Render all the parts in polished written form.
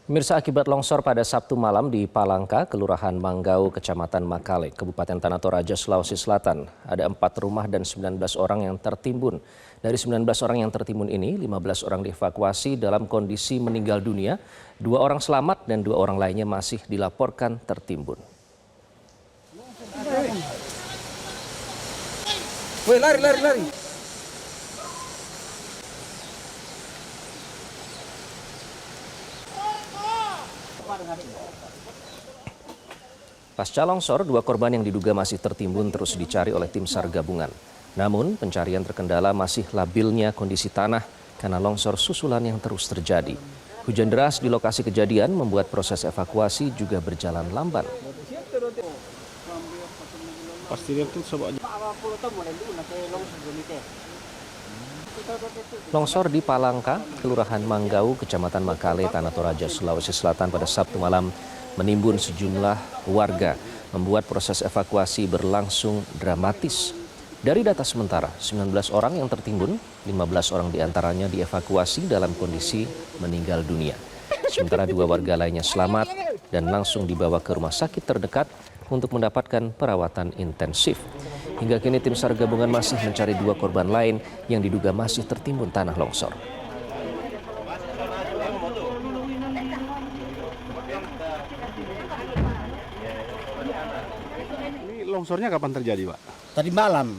Pemirsa, akibat longsor pada Sabtu malam di Palangka, Kelurahan Manggau, Kecamatan Makale, Kabupaten Tanah Toraja, Sulawesi Selatan, ada 4 rumah dan 19 orang yang tertimbun. Dari 19 orang yang tertimbun ini, 15 orang dievakuasi dalam kondisi meninggal dunia, 2 orang selamat dan 2 orang lainnya masih dilaporkan tertimbun. Woi, lari. Pasca longsor, 2 korban yang diduga masih tertimbun terus dicari oleh tim SAR gabungan. Namun, pencarian terkendala masih labilnya kondisi tanah karena longsor susulan yang terus terjadi. Hujan deras di lokasi kejadian membuat proses evakuasi juga berjalan lamban. Longsor di Palangka, Kelurahan Manggau, Kecamatan Makale, Tanah Toraja, Sulawesi Selatan pada Sabtu malam menimbun sejumlah warga, membuat proses evakuasi berlangsung dramatis. Dari data sementara, 19 orang yang tertimbun, 15 orang diantaranya dievakuasi dalam kondisi meninggal dunia. Sementara 2 warga lainnya selamat dan langsung dibawa ke rumah sakit terdekat untuk mendapatkan perawatan intensif. Hingga kini tim SAR gabungan masih mencari 2 korban lain yang diduga masih tertimbun tanah longsor. Ini longsornya kapan terjadi, Pak? Tadi malam,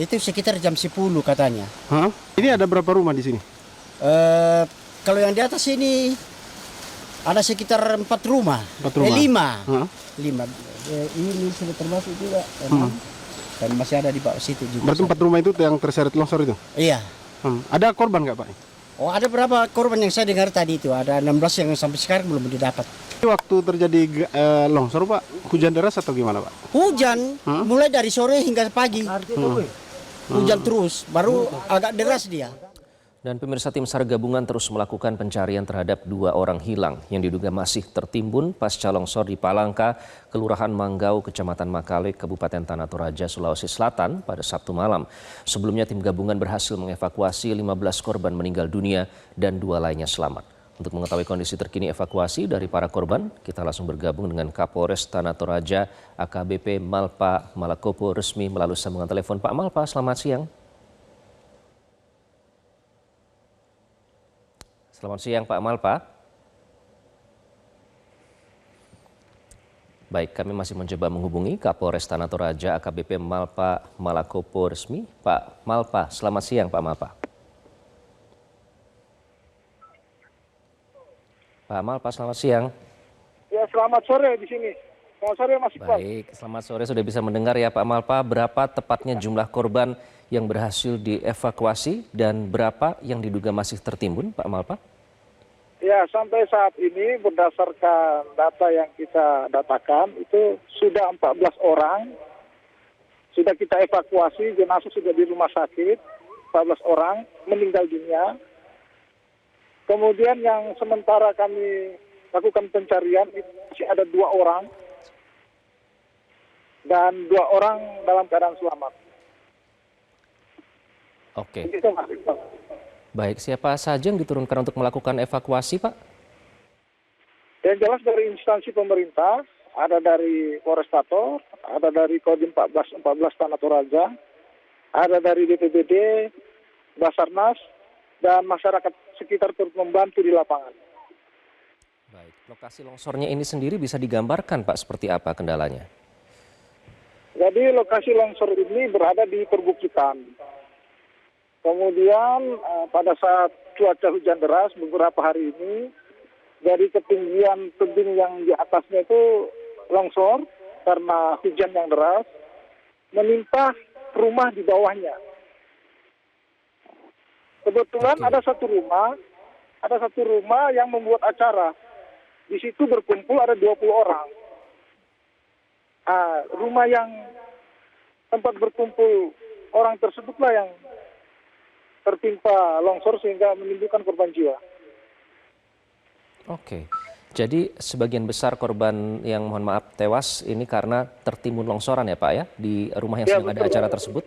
itu sekitar jam 10 katanya. Ini ada berapa rumah di sini? Kalau yang di atas ini ada sekitar 4 rumah. 4 rumah? 5. Ini sudah termasuk juga. Dan masih ada di bawah situ juga. Berarti 4 rumah itu yang terseret longsor itu? Iya. Ada korban nggak, Pak? Oh, ada berapa korban yang saya dengar tadi itu? Ada 16 yang sampai sekarang belum didapat. Waktu terjadi longsor, Pak, hujan deras atau gimana, Pak? Hujan, mulai dari sore hingga pagi. Hujan terus, baru agak deras dia. Dan pemirsa, tim SAR gabungan terus melakukan pencarian terhadap 2 orang hilang yang diduga masih tertimbun pasca longsor di Palangka, Kelurahan Manggau, Kecamatan Makale, Kabupaten Tanah Toraja, Sulawesi Selatan pada Sabtu malam. Sebelumnya tim gabungan berhasil mengevakuasi 15 korban meninggal dunia dan 2 lainnya selamat. Untuk mengetahui kondisi terkini evakuasi dari para korban, kita langsung bergabung dengan Kapolres Tanah Toraja, AKBP Malpa Malakopo resmi melalui sambungan telepon. Pak Malpa, selamat siang. Selamat siang Pak Malpa. Baik, kami masih mencoba menghubungi Kapolres Tanah Toraja AKBP Malpa Malakopo resmi. Pak Malpa, selamat siang Pak Malpa. Pak Malpa, selamat siang. Ya, selamat sore di sini. Selamat sore Mas Iqbal. Baik, selamat sore, sudah bisa mendengar ya Pak Malpa. Berapa tepatnya jumlah korban yang berhasil dievakuasi dan berapa yang diduga masih tertimbun Pak Malpa? Ya, sampai saat ini berdasarkan data yang kita datakan itu sudah 14 orang. Sudah kita evakuasi, jenazah sudah di rumah sakit, 14 orang meninggal dunia. Kemudian yang sementara kami lakukan pencarian itu masih ada 2 orang dan 2 orang dalam keadaan selamat. Oke. Begitu, Mas Iqbal. Baik, siapa saja yang diturunkan untuk melakukan evakuasi, Pak? Yang jelas dari instansi pemerintah, ada dari Polrestator, ada dari Kodim 14 Tanah Toraja, ada dari BPBD, Basarnas, dan masyarakat sekitar turut membantu di lapangan. Baik, lokasi longsornya ini sendiri bisa digambarkan, Pak, seperti apa kendalanya? Jadi lokasi longsor ini berada di perbukitan. Kemudian pada saat cuaca hujan deras beberapa hari ini, dari ketinggian tebing yang di atasnya itu longsor karena hujan yang deras, menimpa rumah di bawahnya. Kebetulan ada satu rumah yang membuat acara. Di situ berkumpul ada 20 orang. Rumah yang tempat berkumpul orang tersebutlah yang tertimpa longsor sehingga menimbulkan korban jiwa. Oke, jadi sebagian besar korban yang mohon maaf tewas ini karena tertimbun longsoran ya Pak ya, di rumah yang sedang ada acara tersebut?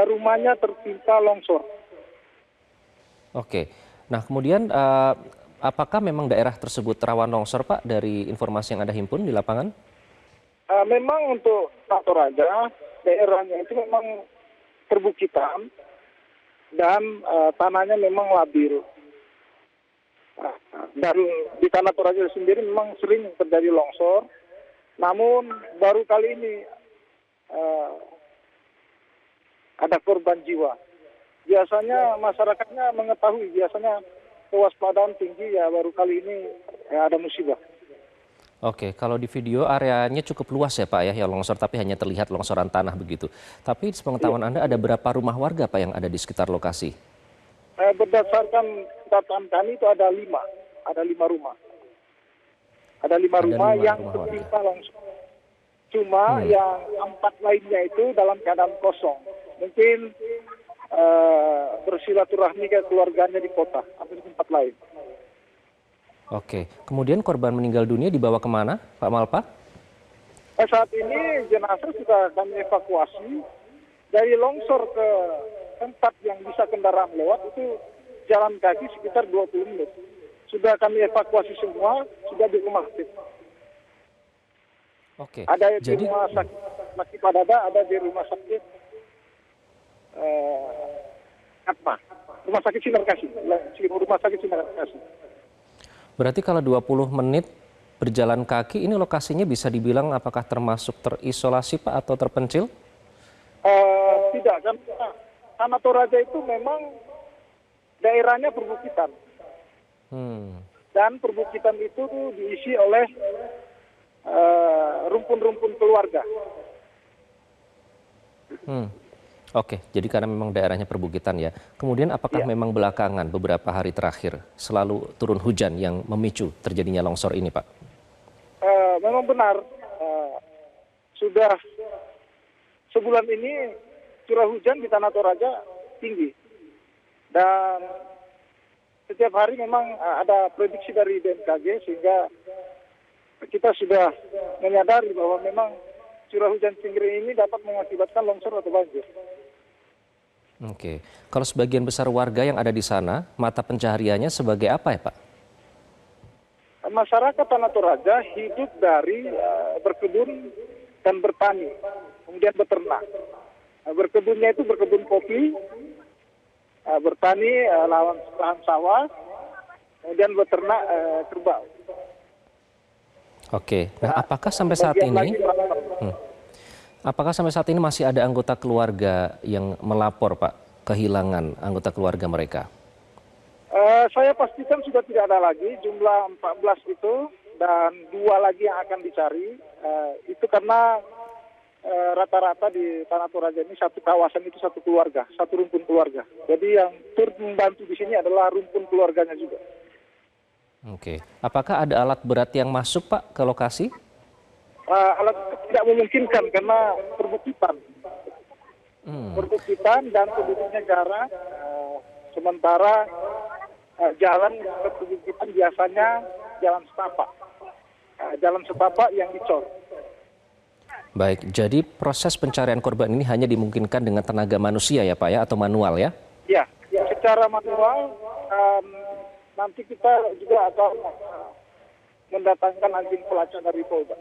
Rumahnya tertimpa longsor. Oke, nah kemudian Apakah memang daerah tersebut rawan longsor, Pak, dari informasi yang Anda himpun di lapangan? Memang untuk Toraja, daerahnya itu memang perbukitan dan tanahnya memang labil. Dan di tanah Toraja sendiri memang sering terjadi longsor. Namun baru kali ini ada korban jiwa. Biasanya masyarakatnya mengetahui, biasanya kewaspadaan tinggi, ya baru kali ini ya ada musibah. Oke, kalau di video areanya cukup luas ya Pak ya, yang longsor, tapi hanya terlihat longsoran tanah begitu. Tapi sepengetahuan Anda ada berapa rumah warga Pak yang ada di sekitar lokasi? Berdasarkan dataan kami itu ada 5 rumah. Ada 5 rumah yang tertimpa langsung. Cuma yang 4 lainnya itu dalam keadaan kosong. Mungkin bersilaturahmi ke keluarganya di kota atau di tempat lain. Oke, kemudian korban meninggal dunia dibawa kemana Pak Malpa? Saat ini jenazah sudah kami evakuasi dari longsor ke tempat yang bisa kendaraan lewat, itu jalan kaki sekitar 20 menit. Sudah kami evakuasi semua, sudah di rumah sakit. Oke. Ada di rumah sakit Padada, ada di rumah sakit Rumah sakit Sinar Kasih. Rumah sakit Sinar Kasih. Berarti kalau 20 menit berjalan kaki, ini lokasinya bisa dibilang apakah termasuk terisolasi Pak atau terpencil? Tidak, kan Tanah Toraja itu memang daerahnya perbukitan. Dan perbukitan itu diisi oleh rumpun-rumpun keluarga. Oke, jadi karena memang daerahnya perbukitan ya. Kemudian apakah memang belakangan beberapa hari terakhir selalu turun hujan yang memicu terjadinya longsor ini Pak? Memang benar. Sudah sebulan ini curah hujan di Tanah Toraja tinggi. Dan setiap hari memang ada prediksi dari BMKG sehingga kita sudah menyadari bahwa memang curah hujan tinggi ini dapat mengakibatkan longsor atau banjir. Oke, kalau sebagian besar warga yang ada di sana, mata pencahariannya sebagai apa ya Pak? Masyarakat Tanah Toraja hidup dari berkebun dan bertani, kemudian beternak. Berkebunnya itu berkebun kopi, bertani lahan sawah, kemudian beternak kerbau. Oke, nah apakah sampai saat ini? Apakah sampai saat ini masih ada anggota keluarga yang melapor, Pak, kehilangan anggota keluarga mereka? Saya pastikan sudah tidak ada lagi, jumlah 14 itu, dan 2 lagi yang akan dicari. Itu karena rata-rata di Tanah Toraja ini satu kawasan itu satu keluarga, satu rumpun keluarga. Jadi yang turut membantu di sini adalah rumpun keluarganya juga. Oke, apakah ada alat berat yang masuk, Pak, ke lokasi? Alat tidak memungkinkan karena perbukitan. Perbukitan dan penduduknya jarang. Sementara jalan ke perbukitan biasanya jalan setapak. Jalan setapak yang dicor. Baik, jadi proses pencarian korban ini hanya dimungkinkan dengan tenaga manusia ya Pak ya, atau manual ya? Ya, secara manual nanti kita juga akan mendatangkan anjing pelacak dari Polda.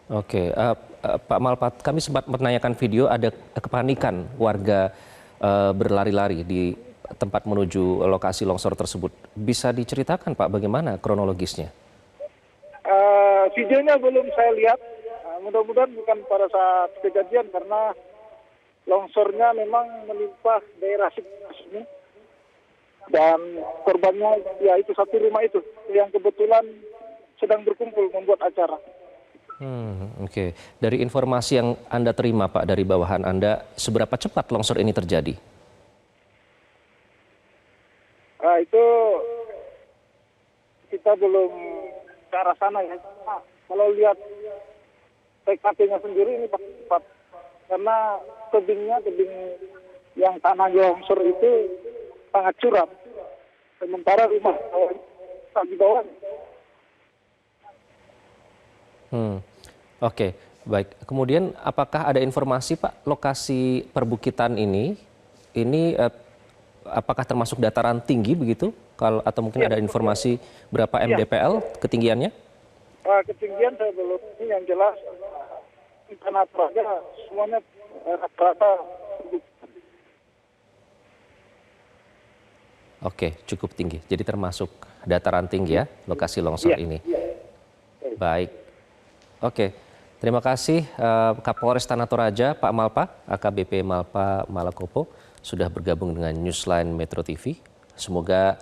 Oke, Pak Malpat, kami sempat menanyakan video ada kepanikan warga berlari-lari di tempat menuju lokasi longsor tersebut. Bisa diceritakan Pak bagaimana kronologisnya? Videonya belum saya lihat. Mudah-mudahan bukan pada saat kejadian karena longsornya memang menimpa daerah sini. Dan korbannya ya itu satu rumah itu yang kebetulan sedang berkumpul membuat acara. Oke. Dari informasi yang Anda terima Pak dari bawahan Anda, seberapa cepat longsor ini terjadi? Itu kita belum ke arah sana ya. Kalau lihat TKP-nya sendiri ini pasti cepat. Karena tebing yang tanah longsor itu sangat curam. Sementara rumah di bawah. Oke, baik. Kemudian apakah ada informasi Pak lokasi perbukitan ini apakah termasuk dataran tinggi begitu? Kalau atau mungkin ada informasi berapa mdpl ketinggiannya? Ketinggian saya belum, ini yang jelas tanah Toraja semuanya rata-rata. Oke, cukup tinggi. Jadi termasuk dataran tinggi ya, lokasi longsor ini. Baik. Oke, terima kasih Kapolres Tanah Toraja, Pak Malpa, AKBP Malpa Malakopo, sudah bergabung dengan Newsline Metro TV. Semoga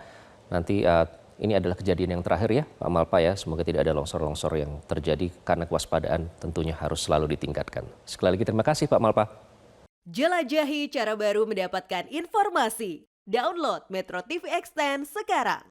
nanti ini adalah kejadian yang terakhir ya, Pak Malpa ya. Semoga tidak ada longsor-longsor yang terjadi karena kewaspadaan tentunya harus selalu ditingkatkan. Sekali lagi terima kasih Pak Malpa. Jelajahi cara baru mendapatkan informasi. Download Metro TV Extend sekarang.